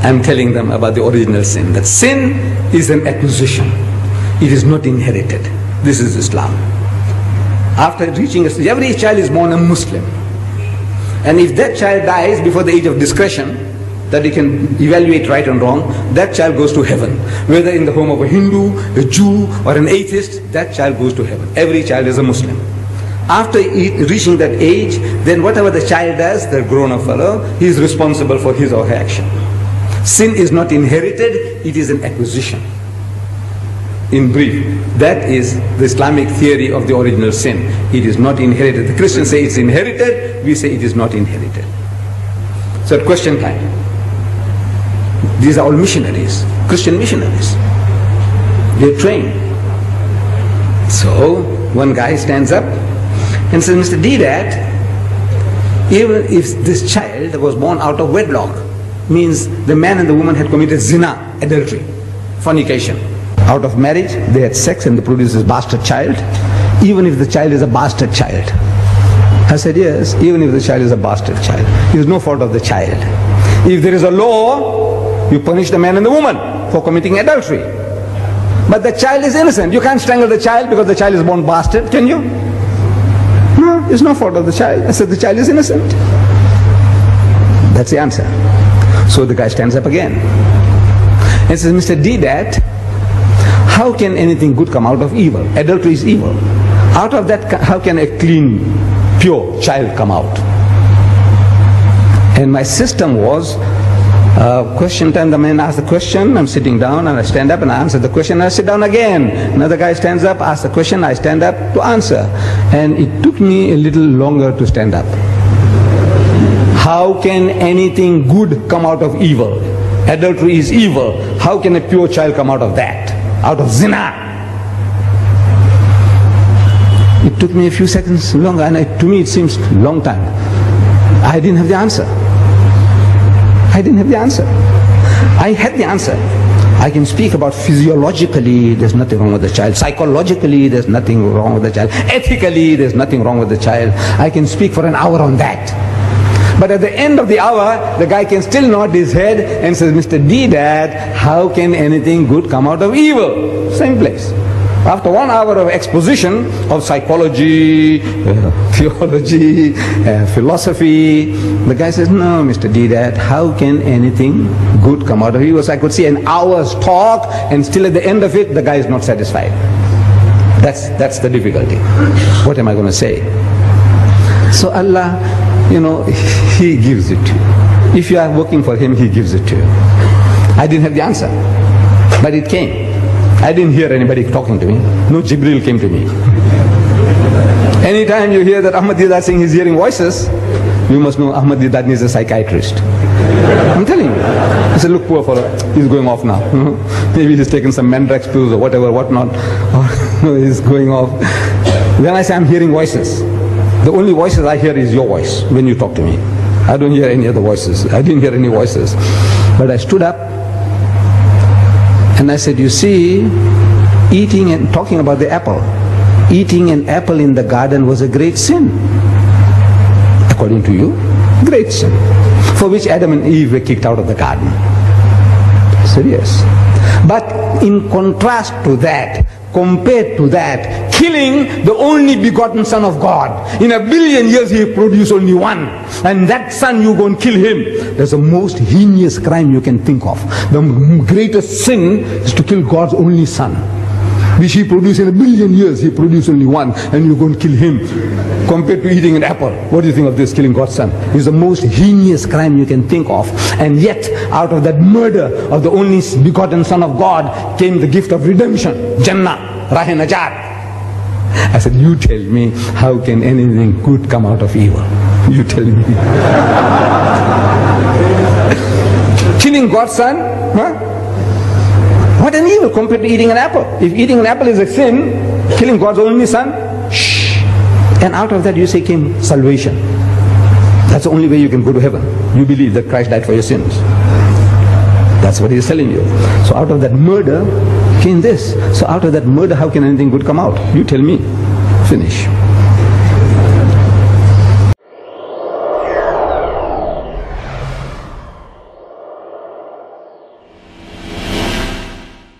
I'm telling them about the original sin. That sin is an acquisition. It is not inherited. This is Islam. After reaching a stage, every child is born a Muslim. And if that child dies before the age of discretion, that he can evaluate right and wrong, that child goes to heaven. Whether in the home of a Hindu, a Jew, or an atheist, that child goes to heaven. Every child is a Muslim. After reaching that age, then whatever the child does, the grown-up fellow, he is responsible for his or her action. Sin is not inherited, it is an acquisition. In brief, that is the Islamic theory of the original sin. It is not inherited. The Christians say it's inherited, we say it is not inherited. So at question time, these are all missionaries, Christian missionaries. They're trained. So one guy stands up and says, Mr. Deedat, even if this child was born out of wedlock, means the man and the woman had committed zina, adultery, fornication. Out of marriage, they had sex and they produced this bastard child. Even if the child is a bastard child. I said, yes, even if the child is a bastard child. It is no fault of the child. If there is a law, you punish the man and the woman for committing adultery. But the child is innocent. You can't strangle the child because the child is born bastard, can you? No, it's no fault of the child. I said, the child is innocent. That's the answer. So the guy stands up again and says, Mr. Deedat, how can anything good come out of evil? Adultery is evil. Out of that, how can a clean, pure child come out? And my system was, question time, the man asks the question, I'm sitting down and I stand up and I answer the question and I sit down again. Another guy stands up, asks the question, I stand up to answer. And it took me a little longer to stand up. How can anything good come out of evil? Adultery is evil. How can a pure child come out of that? Out of zina? It took me a few seconds longer, and to me it seems a long time. I didn't have the answer. I didn't have the answer. I had the answer. I can speak about physiologically, there's nothing wrong with the child. Psychologically, there's nothing wrong with the child. Ethically, there's nothing wrong with the child. I can speak for an hour on that. But at the end of the hour, the guy can still nod his head and says, Mr. Deedat, how can anything good come out of evil? Same place. After 1 hour of exposition of psychology, theology, philosophy, the guy says, no, Mr. Deedat, how can anything good come out of evil? So I could see an hour's talk, and still at the end of it, the guy is not satisfied. That's the difficulty. What am I going to say? So Allah, He gives it to you. If you are working for Him, He gives it to you. I didn't have the answer, but it came. I didn't hear anybody talking to me. No Jibril came to me. Anytime you hear that Ahmed Deedat saying he's hearing voices, you must know Ahmed Deedat needs a psychiatrist. I'm telling you. I said, look, poor fellow, he's going off now. Maybe he's taken some Mandrax pills or whatever, whatnot. Or he's going off. Then I say, I'm hearing voices. The only voices I hear is your voice when you talk to me. I don't hear any other voices. I didn't hear any voices. But I stood up and I said, you see, eating and talking about the apple. Eating an apple in the garden was a great sin. According to you, great sin. For which Adam and Eve were kicked out of the garden. I said, yes. But in contrast to that, compared to that, killing the only begotten Son of God. In 1 billion years He produced only one. And that son, you go and kill him. That's the most heinous crime you can think of. The greatest sin is to kill God's only Son, which He produced in 1 billion years. He produced only one, and you go and kill him. Compared to eating an apple, what do you think of this, killing God's Son? It's the most heinous crime you can think of. And yet, out of that murder of the only begotten Son of God came the gift of redemption, Jannah, Rahe Najat. I said, you tell me, how can anything good come out of evil? You tell me. Killing God's Son? Huh? What an evil compared to eating an apple. If eating an apple is a sin, killing God's only Son, shh. And out of that you say came salvation. That's the only way you can go to heaven. You believe that Christ died for your sins. That's what He's telling you. So out of that murder came this. So out of that murder, how can anything good come out? You tell me. Finish.